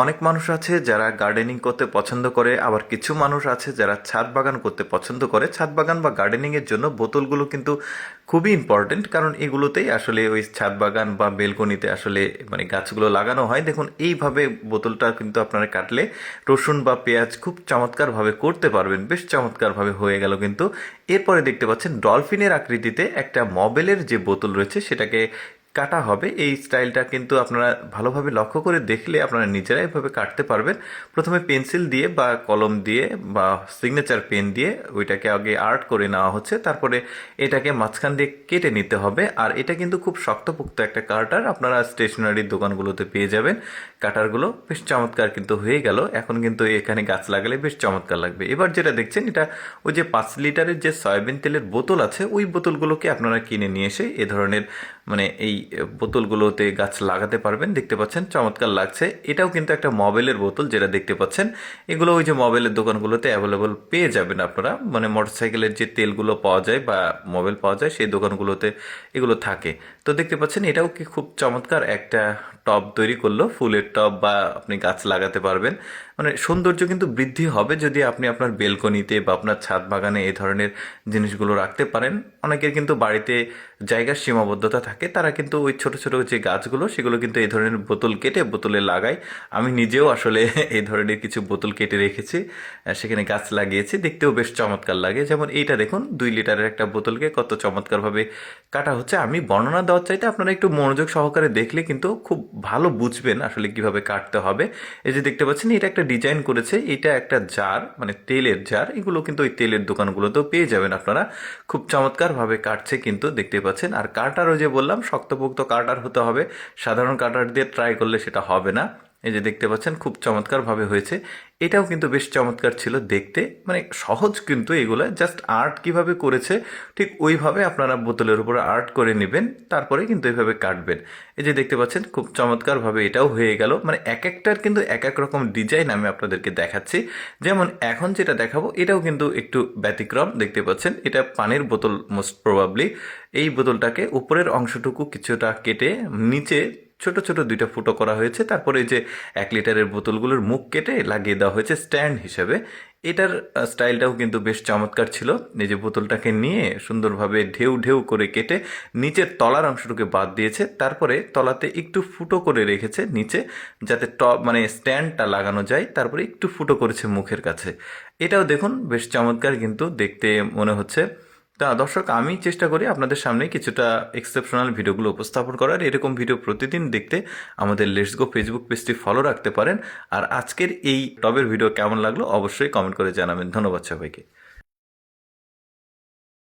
অনেক মানুষ আছে যারা গার্ডেনিং করতে পছন্দ করে, আবার কিছু মানুষ আছে যারা ছাদ বাগান করতে পছন্দ করে। ছাদ বাগান বা গার্ডেনিং এর জন্য বোতলগুলো কিন্তু খুবই ইম্পর্টেন্ট, কারণ এগুলোতেই আসলে ওই ছাদ বাগান বা বেলকনিতে আসলে মানে গাছগুলো লাগানো হয়। দেখুন এইভাবে বোতলটা কিন্তু আপনারা কাটলে রসুন বা পেঁয়াজ খুব চমৎকারভাবে করতে পারবেন, বেশ চমৎকারভাবে হয়ে গেল কিন্তু। এরপরে দেখতে পাচ্ছেন ডলফিনের আকৃতিতে একটা মবেলের যে বোতল রয়েছে সেটাকে কাটা হবে। এই স্টাইলটা কিন্তু আপনারা ভালোভাবে লক্ষ্য করে দেখলে আপনারা নিজেরাই এভাবে কাটতে পারবেন। প্রথমে পেন্সিল দিয়ে বা কলম দিয়ে বা সিগনেচার পেন দিয়ে ওইটাকে আগে আর্ট করে নেওয়া হচ্ছে, তারপরে এটাকে মাঝখান দিয়ে কেটে নিতে হবে। আর এটা কিন্তু খুব শক্তপোক্ত একটা কাটার, আপনারা স্টেশনারির দোকানগুলোতে পেয়ে যাবেন। কাটারগুলো বেশ চমৎকার কিন্তু হয়ে গেল। এখন কিন্তু এখানে গাছ লাগালে বেশ চমৎকার লাগবে। এবার যেটা দেখছেন এটা ওই যে 5 লিটারের যে সয়াবিন তেলের বোতল আছে ওই বোতলগুলোকে আপনারা কিনে নিয়ে এসে এ ধরনের মানে এই বোতলগুলোতে গাছ লাগাতে পারবেন। দেখতে পাচ্ছেন চমৎকার লাগছে। এটাও কিন্তু একটা মবেলের বোতল যেটা দেখতে পাচ্ছেন। এগুলো ওই যে মবেলের দোকানগুলোতে অ্যাভেলেবল পেয়ে যাবেন আপনারা, মানে মোটরসাইকেলের যে তেলগুলো পাওয়া যায় বা মোবিল পাওয়া যায় সেই দোকানগুলোতে এগুলো থাকে। তো দেখতে পাচ্ছেন এটাও কি খুব চমৎকার একটা টব তৈরি করলো, ফুলের টব, বা আপনি গাছ লাগাতে পারবেন। মানে সৌন্দর্য কিন্তু বৃদ্ধি হবে যদি আপনি আপনার বেলকনিতে বা আপনার ছাদ বাগানে এই ধরনের জিনিসগুলো রাখতে পারেন। অনেকের কিন্তু বাড়িতে জায়গার সীমাবদ্ধতা থাকে, তারা কিন্তু ওই ছোট ছোট যে গাছগুলো সেগুলো কিন্তু এই ধরনের বোতল কেটে বোতলে লাগায়। আমি নিজেও আসলে এই ধরনের কিছু বোতল কেটে রেখেছি, সেখানে গাছ লাগিয়েছি, দেখতেও বেশ চমৎকার লাগে। যেমন এইটা দেখুন 2 লিটারের একটা বোতলকে কত চমৎকারভাবে কাটা হচ্ছে। আমি বর্ণনা দেওয়ার চাইতে আপনারা একটু মনোযোগ সহকারে দেখলে কিন্তু খুব ভালো বুঝবেন আসলে কিভাবে কাটতে হবে। এই যে দেখতে পাচ্ছেন এটা একটা ডিজাইন করেছে, এটা একটা জার, মানে তেলের জার। এগুলো কিন্তু ওই তেলের দোকানগুলোতেও পেয়ে যাবেন আপনারা। খুব চমৎকারভাবে কাটছে কিন্তু দেখতে পাচ্ছেন। আর কাটারও যে বললাম শক্তপোক্ত কাটার হতে হবে, সাধারণ কাটার দিয়ে ট্রাই করলে সেটা হবে না। এই যে দেখতে পাচ্ছেন খুব চমৎকারভাবে হয়েছে। এটাও কিন্তু বেশ চমৎকার ছিল দেখতে, মানে সহজ কিন্তু এগুলো। জাস্ট আর্ট কিভাবে করেছে ঠিক ওইভাবে আপনারা বোতলের উপর আর্ট করে নেবেন, তারপরে কিন্তু এইভাবে কাটবেন। এই যে দেখতে পাচ্ছেন খুব চমৎকারভাবে এটাও হয়ে গেল। মানে এক একটার কিন্তু এক এক রকম ডিজাইন আমি আপনাদেরকে দেখাচ্ছি। যেমন এখন যেটা দেখাবো এটাও কিন্তু একটু ব্যতিক্রম। দেখতে পাচ্ছেন এটা পানির বোতল মোস্ট প্রবাবলি। এই বোতলটাকে উপরের অংশটুকু কিছুটা কেটে নিচে ছোট ছোট 2টা ফুটো করা হয়েছে। তারপরে এই যে 1 লিটারের বোতলগুলোর মুখ কেটে লাগিয়ে দেওয়া হয়েছে স্ট্যান্ড হিসেবে। এটার স্টাইলটাও কিন্তু বেশ চমৎকার ছিল। এই যে বোতলটাকে নিয়ে সুন্দরভাবে ঢেউ ঢেউ করে কেটে নিচের তলার অংশটুকু বাদ দিয়েছে, তারপরে তলাতে একটু ফুটো করে রেখেছে নিচে, যাতে টপ মানে স্ট্যান্ডটা লাগানো যায়। তারপরে একটু ফুটো করেছে মুখের কাছে। এটাও দেখুন বেশ চমৎকার কিন্তু দেখতে মনে হচ্ছে। তা দর্শক, আমি চেষ্টা করি আপনাদের সামনে কিছুটা এক্সেপশনাল ভিডিওগুলো উপস্থাপন করার। এরকম ভিডিও প্রতিদিন দেখতে আমাদের লেটস গো ফেসবুক পেজটি ফলো রাখতে পারেন। আর আজকের এই টবের ভিডিও কেমন লাগলো অবশ্যই কমেন্ট করে জানাবেন। ধন্যবাদ সবাইকে।